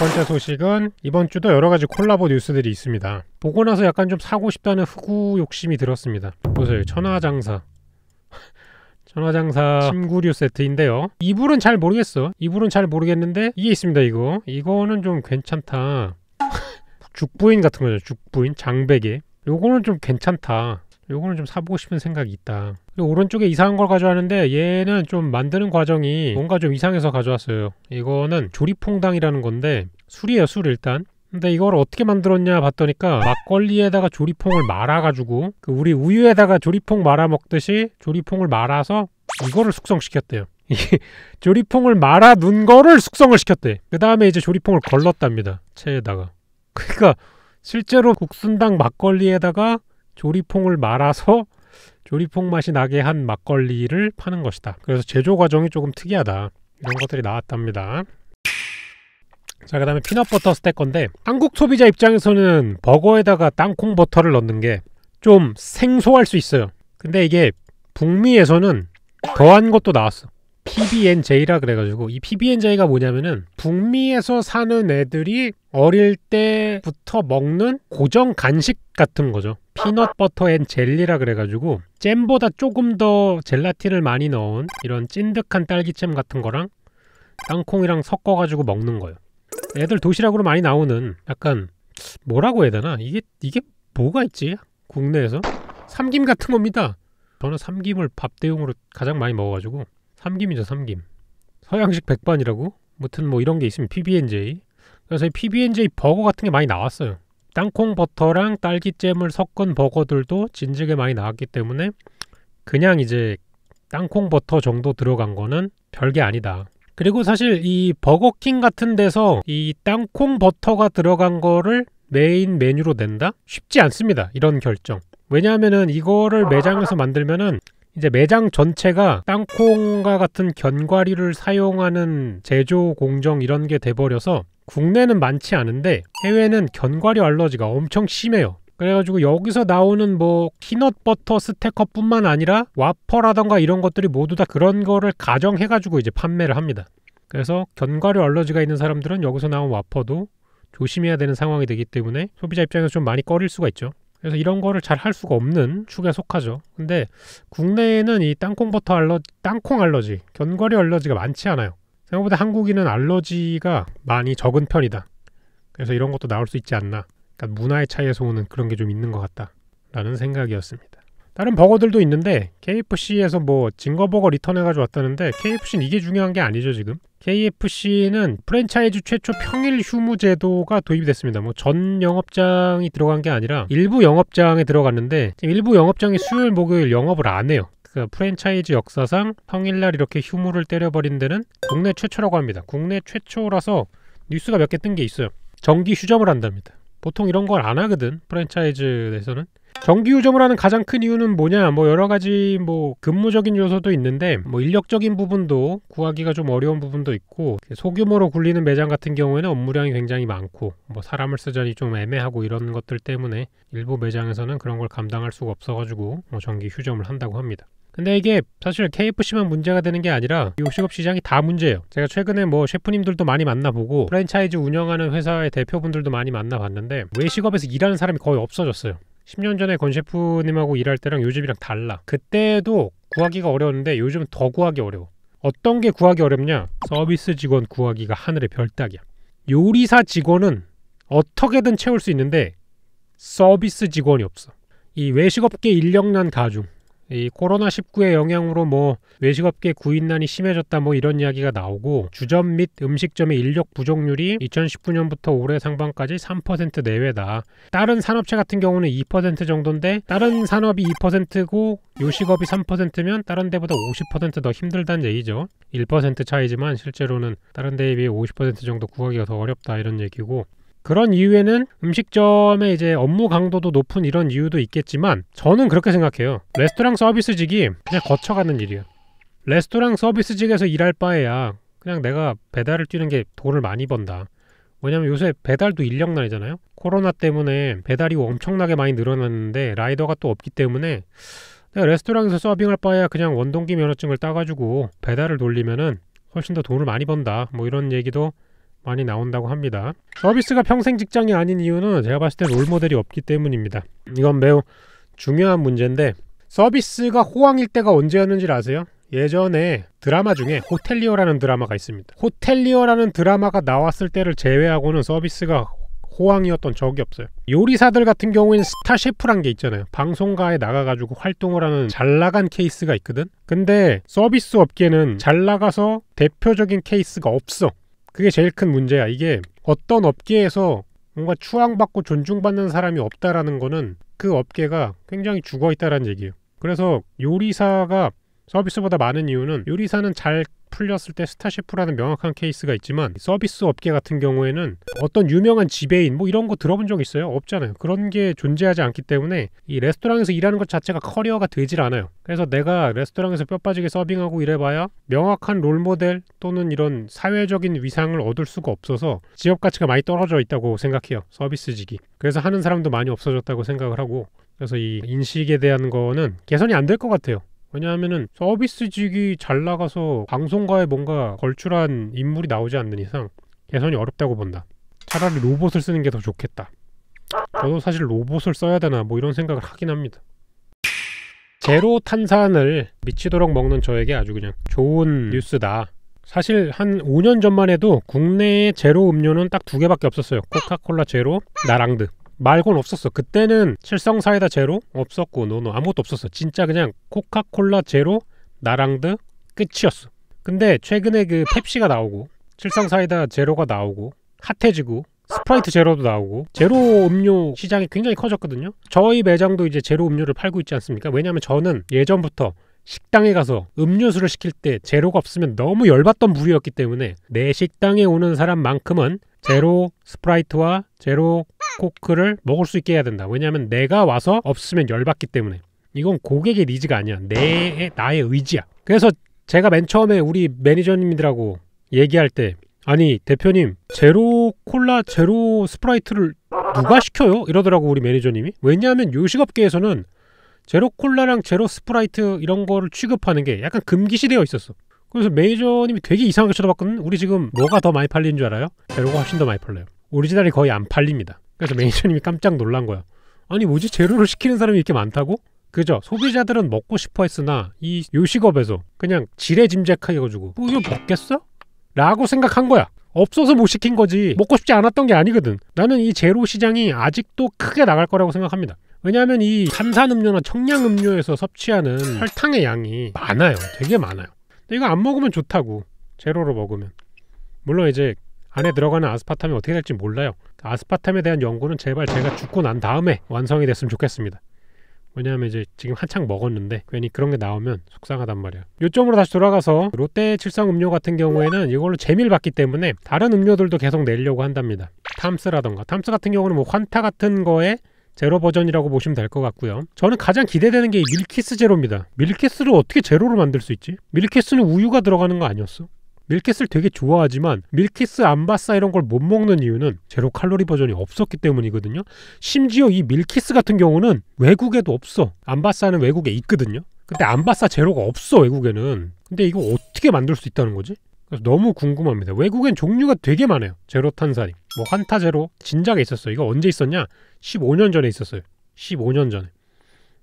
번째 소식은 이번 주도 여러가지 콜라보 뉴스들이 있습니다. 보고 나서 약간 좀 사고 싶다는 흑우 욕심이 들었습니다. 보세요. 천하장사 침구류 세트인데요. 이불은 잘 모르겠어. 이불은 잘 모르겠는데 이게 있습니다. 이거는 좀 괜찮다. 죽부인 같은 거죠. 죽부인 장베개. 요거는 좀 괜찮다. 요거는 좀 사보고 싶은 생각이 있다. 그리고 오른쪽에 이상한 걸 가져왔는데 얘는 좀 만드는 과정이 뭔가 좀 이상해서 가져왔어요. 이거는 조리퐁당이라는 건데 술이에요. 술 일단. 근데 이걸 어떻게 만들었냐 봤더니까 막걸리에다가 조리퐁을 말아가지고 우리 우유에다가 조리퐁 말아 먹듯이 조리퐁을 말아서 이거를 숙성시켰대요. 이게 조리퐁을 말아 놓은 거를 숙성을 시켰대. 그 다음에 이제 조리퐁을 걸렀답니다. 체에다가. 그러니까 실제로 국순당 막걸리에다가 조리퐁을 말아서 조리퐁 맛이 나게 한 막걸리를 파는 것이다. 그래서 제조 과정이 조금 특이하다. 이런 것들이 나왔답니다. 자, 그 다음에 피넛버터 스테커인데 한국 소비자 입장에서는 버거에다가 땅콩 버터를 넣는 게 좀 생소할 수 있어요. 근데 이게 북미에서는 더한 것도 나왔어. PB&J라 그래가지고 이 PB&J가 뭐냐면은 북미에서 사는 애들이 어릴 때부터 먹는 고정 간식 같은 거죠. 피넛버터 앤 젤리라 그래가지고 잼보다 조금 더 젤라틴을 많이 넣은 이런 찐득한 딸기잼 같은 거랑 땅콩이랑 섞어가지고 먹는 거예요. 애들 도시락으로 많이 나오는 약간 뭐라고 해야 되나? 이게 뭐가 있지? 국내에서? 삼김 같은 겁니다. 저는 삼김을 밥 대용으로 가장 많이 먹어가지고 삼김이죠. 삼김. 서양식 백반이라고? 무튼 뭐 이런 게 있으면 PB&J. 그래서 이 PB&J 버거 같은 게 많이 나왔어요. 땅콩 버터랑 딸기잼을 섞은 버거들도 진즉에 많이 나왔기 때문에 그냥 이제 땅콩 버터 정도 들어간 거는 별게 아니다. 그리고 사실 이 버거킹 같은 데서 이 땅콩 버터가 들어간 거를 메인 메뉴로 낸다? 쉽지 않습니다. 이런 결정. 왜냐하면은 이거를 매장에서 만들면은 이제 매장 전체가 땅콩과 같은 견과류를 사용하는 제조 공정 이런 게 돼버려서 국내는 많지 않은데 해외는 견과류 알러지가 엄청 심해요. 그래가지고 여기서 나오는 뭐 피넛버터 스테커뿐만 아니라 와퍼라던가 이런 것들이 모두 다 그런 거를 가정해가지고 이제 판매를 합니다. 그래서 견과류 알러지가 있는 사람들은 여기서 나온 와퍼도 조심해야 되는 상황이 되기 때문에 소비자 입장에서 좀 많이 꺼릴 수가 있죠. 그래서 이런 거를 잘 할 수가 없는 축에 속하죠. 근데 국내에는 이 땅콩 알러지, 견과류 알러지가 많지 않아요. 생각보다 한국인은 알러지가 많이 적은 편이다. 그래서 이런 것도 나올 수 있지 않나. 그러니까 문화의 차이에서 오는 그런 게 좀 있는 것 같다 라는 생각이었습니다. 다른 버거들도 있는데 KFC에서 뭐 징거버거 리턴해가지고 왔다는데 KFC는 이게 중요한 게 아니죠. 지금 KFC는 프랜차이즈 최초 평일 휴무 제도가 도입이 됐습니다. 뭐 전 영업장이 들어간 게 아니라 일부 영업장에 들어갔는데 일부 영업장이 수요일 목요일 영업을 안 해요. 그러니까 프랜차이즈 역사상 평일날 이렇게 휴무를 때려버린 데는 국내 최초라고 합니다. 국내 최초라서 뉴스가 몇 개 뜬 게 있어요. 정기 휴점을 한답니다. 보통 이런 걸 안 하거든. 프랜차이즈에서는. 정기 휴점을 하는 가장 큰 이유는 뭐냐, 뭐 여러가지 뭐 근무적인 요소도 있는데 뭐 인력적인 부분도 구하기가 좀 어려운 부분도 있고 소규모로 굴리는 매장 같은 경우에는 업무량이 굉장히 많고 뭐 사람을 쓰자니 좀 애매하고 이런 것들 때문에 일부 매장에서는 그런 걸 감당할 수가 없어가지고 뭐 정기 휴점을 한다고 합니다. 근데 이게 사실 KFC만 문제가 되는 게 아니라 요식업 시장이 다 문제예요. 제가 최근에 뭐 셰프님들도 많이 만나보고 프랜차이즈 운영하는 회사의 대표분들도 많이 만나봤는데 외식업에서 일하는 사람이 거의 없어졌어요. 10년 전에 권 셰프님하고 일할 때랑 요즘이랑 달라. 그때도 구하기가 어려웠는데 요즘은 더 구하기 어려워. 어떤 게 구하기 어렵냐? 서비스 직원 구하기가 하늘의 별 따기야. 요리사 직원은 어떻게든 채울 수 있는데 서비스 직원이 없어. 이 외식업계 인력난 가중, 이 코로나19의 영향으로 뭐 외식업계 구인난이 심해졌다 뭐 이런 이야기가 나오고 주점 및 음식점의 인력 부족률이 2019년부터 올해 상반까지 3% 내외다. 다른 산업체 같은 경우는 2% 정도인데 다른 산업이 2%고 요식업이 3%면 다른 데보다 50% 더 힘들다는 얘기죠. 1% 차이지만 실제로는 다른 데에 비해 50% 정도 구하기가 더 어렵다 이런 얘기고, 그런 이유에는 음식점의 이제 업무 강도도 높은 이런 이유도 있겠지만 저는 그렇게 생각해요. 레스토랑 서비스직이 그냥 거쳐가는 일이에요. 레스토랑 서비스직에서 일할 바에야 그냥 내가 배달을 뛰는 게 돈을 많이 번다. 왜냐면 요새 배달도 인력난이잖아요. 코로나 때문에 배달이 엄청나게 많이 늘어났는데 라이더가 또 없기 때문에 내가 레스토랑에서 서빙할 바에야 그냥 원동기 면허증을 따가지고 배달을 돌리면은 훨씬 더 돈을 많이 번다. 뭐 이런 얘기도 많이 나온다고 합니다. 서비스가 평생 직장이 아닌 이유는 제가 봤을 때 롤모델이 없기 때문입니다. 이건 매우 중요한 문제인데, 서비스가 호황일 때가 언제였는지 아세요? 예전에 드라마 중에 호텔리어라는 드라마가 있습니다. 호텔리어라는 드라마가 나왔을 때를 제외하고는 서비스가 호황이었던 적이 없어요. 요리사들 같은 경우에는 스타 셰프란 게 있잖아요. 방송가에 나가가지고 활동을 하는 잘 나간 케이스가 있거든. 근데 서비스 업계는 잘 나가서 대표적인 케이스가 없어. 그게 제일 큰 문제야. 이게 어떤 업계에서 뭔가 추앙받고 존중받는 사람이 없다라는 거는 그 업계가 굉장히 죽어있다라는 얘기예요. 그래서 요리사가 서비스보다 많은 이유는, 요리사는 잘 풀렸을 때 스타 셰프라는 명확한 케이스가 있지만 서비스 업계 같은 경우에는 어떤 유명한 지배인 뭐 이런 거 들어본 적 있어요? 없잖아요. 그런 게 존재하지 않기 때문에 이 레스토랑에서 일하는 것 자체가 커리어가 되질 않아요. 그래서 내가 레스토랑에서 뼈 빠지게 서빙하고 이래봐야 명확한 롤모델 또는 이런 사회적인 위상을 얻을 수가 없어서 지역 가치가 많이 떨어져 있다고 생각해요. 서비스직이. 그래서 하는 사람도 많이 없어졌다고 생각을 하고, 그래서 이 인식에 대한 거는 개선이 안 될 것 같아요. 왜냐하면은 서비스직이 잘 나가서 방송가에 뭔가 걸출한 인물이 나오지 않는 이상 개선이 어렵다고 본다. 차라리 로봇을 쓰는 게 더 좋겠다. 저도 사실 로봇을 써야 되나 뭐 이런 생각을 하긴 합니다. 제로 탄산을 미치도록 먹는 저에게 아주 그냥 좋은 뉴스다. 사실 한 5년 전만 해도 국내에 제로 음료는 딱 2개밖에 없었어요. 코카콜라 제로, 나랑드 말곤 없었어. 그때는 칠성사이다 제로 없었고 노노 아무것도 없었어. 진짜 그냥 코카콜라 제로, 나랑드 끝이었어. 근데 최근에 그 펩시가 나오고 칠성사이다 제로가 나오고 핫해지고 스프라이트 제로도 나오고 제로 음료 시장이 굉장히 커졌거든요. 저희 매장도 이제 제로 음료를 팔고 있지 않습니까? 왜냐하면 저는 예전부터 식당에 가서 음료수를 시킬 때 제로가 없으면 너무 열받던 부류였기 때문에 내 식당에 오는 사람만큼은 제로 스프라이트와 제로 코크를 먹을 수 있게 해야 된다. 왜냐하면 내가 와서 없으면 열받기 때문에. 이건 고객의 니즈가 아니야. 나의 의지야. 그래서 제가 맨 처음에 우리 매니저님들하고 얘기할 때, 아니 대표님 제로 콜라 제로 스프라이트를 누가 시켜요? 이러더라고 우리 매니저님이. 왜냐하면 요식업계에서는 제로 콜라랑 제로 스프라이트 이런 거를 취급하는 게 약간 금기시되어 있었어. 그래서 매니저님이 되게 이상하게 쳐다봤거든. 우리 지금 뭐가 더 많이 팔리는 줄 알아요? 제로가 훨씬 더 많이 팔려요. 오리지널이 거의 안 팔립니다. 그래서 매니저님이 깜짝 놀란 거야. 아니 뭐지? 제로를 시키는 사람이 이렇게 많다고? 그죠? 소비자들은 먹고 싶어 했으나 이 요식업에서 그냥 지레짐작하게 해가지고 뭐 이거 먹겠어? 라고 생각한 거야. 없어서 못 시킨 거지. 먹고 싶지 않았던 게 아니거든. 나는 이 제로 시장이 아직도 크게 나갈 거라고 생각합니다. 왜냐하면 이 탄산음료나 청량음료에서 섭취하는 설탕의 양이 많아요. 되게 많아요. 근데 이거 안 먹으면 좋다고. 제로로 먹으면. 물론 이제 안에 들어가는 아스파탐이 어떻게 될지 몰라요. 아스파탐에 대한 연구는 제발 제가 죽고 난 다음에 완성이 됐으면 좋겠습니다. 왜냐하면 이제 지금 한창 먹었는데 괜히 그런 게 나오면 속상하단 말이야. 요점으로 다시 돌아가서 롯데 칠성 음료 같은 경우에는 이걸로 재미를 봤기 때문에 다른 음료들도 계속 내려고 한답니다. 탐스라던가. 탐스 같은 경우는 뭐 환타 같은 거에 제로 버전이라고 보시면 될 것 같고요. 저는 가장 기대되는 게 밀키스 제로입니다. 밀키스를 어떻게 제로로 만들 수 있지? 밀키스는 우유가 들어가는 거 아니었어? 밀키스를 되게 좋아하지만 밀키스 암바사 이런 걸 못 먹는 이유는 제로 칼로리 버전이 없었기 때문이거든요. 심지어 이 밀키스 같은 경우는 외국에도 없어. 암바사는 외국에 있거든요. 근데 암바사 제로가 없어 외국에는. 근데 이거 어떻게 만들 수 있다는 거지? 그래서 너무 궁금합니다. 외국엔 종류가 되게 많아요. 제로 탄산이. 뭐 환타 제로 진작에 있었어요. 이거 언제 있었냐? 15년 전에 있었어요. 15년 전에.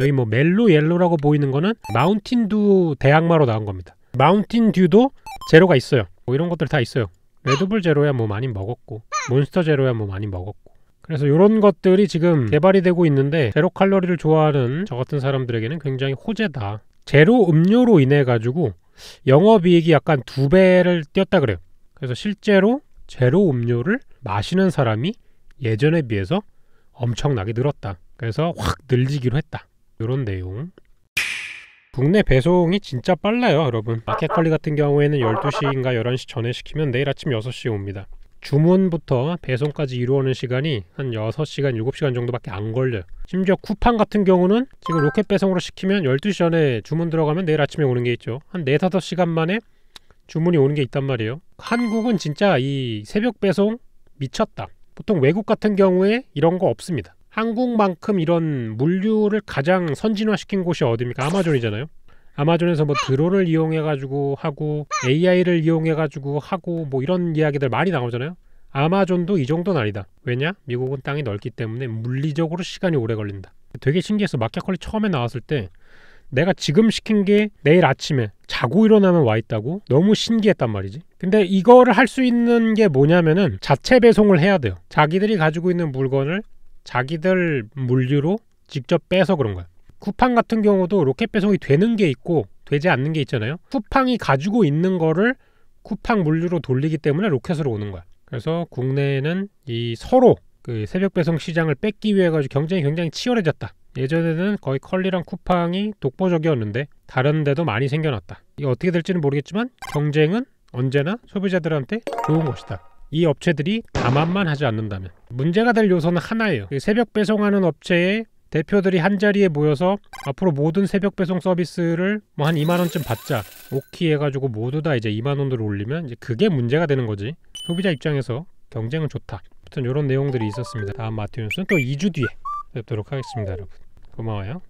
여기 뭐 멜로 옐로라고 보이는 거는 마운틴듀 대항마로 나온 겁니다. 마운틴듀도 제로가 있어요. 뭐 이런 것들 다 있어요. 레드불 제로야 뭐 많이 먹었고 몬스터 제로야 뭐 많이 먹었고. 그래서 이런 것들이 지금 개발이 되고 있는데 제로 칼로리를 좋아하는 저 같은 사람들에게는 굉장히 호재다. 제로 음료로 인해 가지고 영업이익이 약간 2배를 뛰었다 그래요. 그래서 실제로 제로 음료를 마시는 사람이 예전에 비해서 엄청나게 늘었다. 그래서 확 늘리기로 했다. 이런 내용. 국내 배송이 진짜 빨라요 여러분. 마켓컬리 같은 경우에는 12시인가 11시 전에 시키면 내일 아침 6시에 옵니다. 주문부터 배송까지 이루어오는 시간이 한 6시간, 7시간 정도밖에 안 걸려요. 심지어 쿠팡 같은 경우는 지금 로켓 배송으로 시키면 12시 전에 주문 들어가면 내일 아침에 오는 게 있죠. 한 4-5시간 만에 주문이 오는 게 있단 말이에요. 한국은 진짜 이 새벽 배송 미쳤다. 보통 외국 같은 경우에 이런 거 없습니다. 한국만큼 이런 물류를 가장 선진화시킨 곳이 어디입니까? 아마존이잖아요. 아마존에서 뭐 드론을 이용해가지고 하고 AI를 이용해가지고 하고 뭐 이런 이야기들 많이 나오잖아요. 아마존도 이 정도는 아니다. 왜냐? 미국은 땅이 넓기 때문에 물리적으로 시간이 오래 걸린다. 되게 신기해서 마키아컬리 처음에 나왔을 때 내가 지금 시킨 게 내일 아침에 자고 일어나면 와 있다고 너무 신기했단 말이지. 근데 이거를 할 수 있는 게 뭐냐면은 자체 배송을 해야 돼요. 자기들이 가지고 있는 물건을 자기들 물류로 직접 빼서 그런 거야. 쿠팡 같은 경우도 로켓 배송이 되는 게 있고 되지 않는 게 있잖아요. 쿠팡이 가지고 있는 거를 쿠팡 물류로 돌리기 때문에 로켓으로 오는 거야. 그래서 국내에는 이 서로 그 새벽 배송 시장을 뺏기 위해 가지고 경쟁이 굉장히 치열해졌다. 예전에는 거의 컬리랑 쿠팡이 독보적이었는데 다른 데도 많이 생겨났다. 이게 어떻게 될지는 모르겠지만 경쟁은 언제나 소비자들한테 좋은 것이다. 이 업체들이 다만만 하지 않는다면. 문제가 될 요소는 하나예요. 새벽 배송하는 업체의 대표들이 한자리에 모여서 앞으로 모든 새벽 배송 서비스를 뭐 한 2만원쯤 받자 오키 해가지고 모두 다 이제 2만원으로 올리면 이제 그게 문제가 되는 거지. 소비자 입장에서 경쟁은 좋다. 아무튼 이런 내용들이 있었습니다. 다음 마트 뉴스는 또 2주 뒤에 뵙도록 하겠습니다. 여러분 고마워요.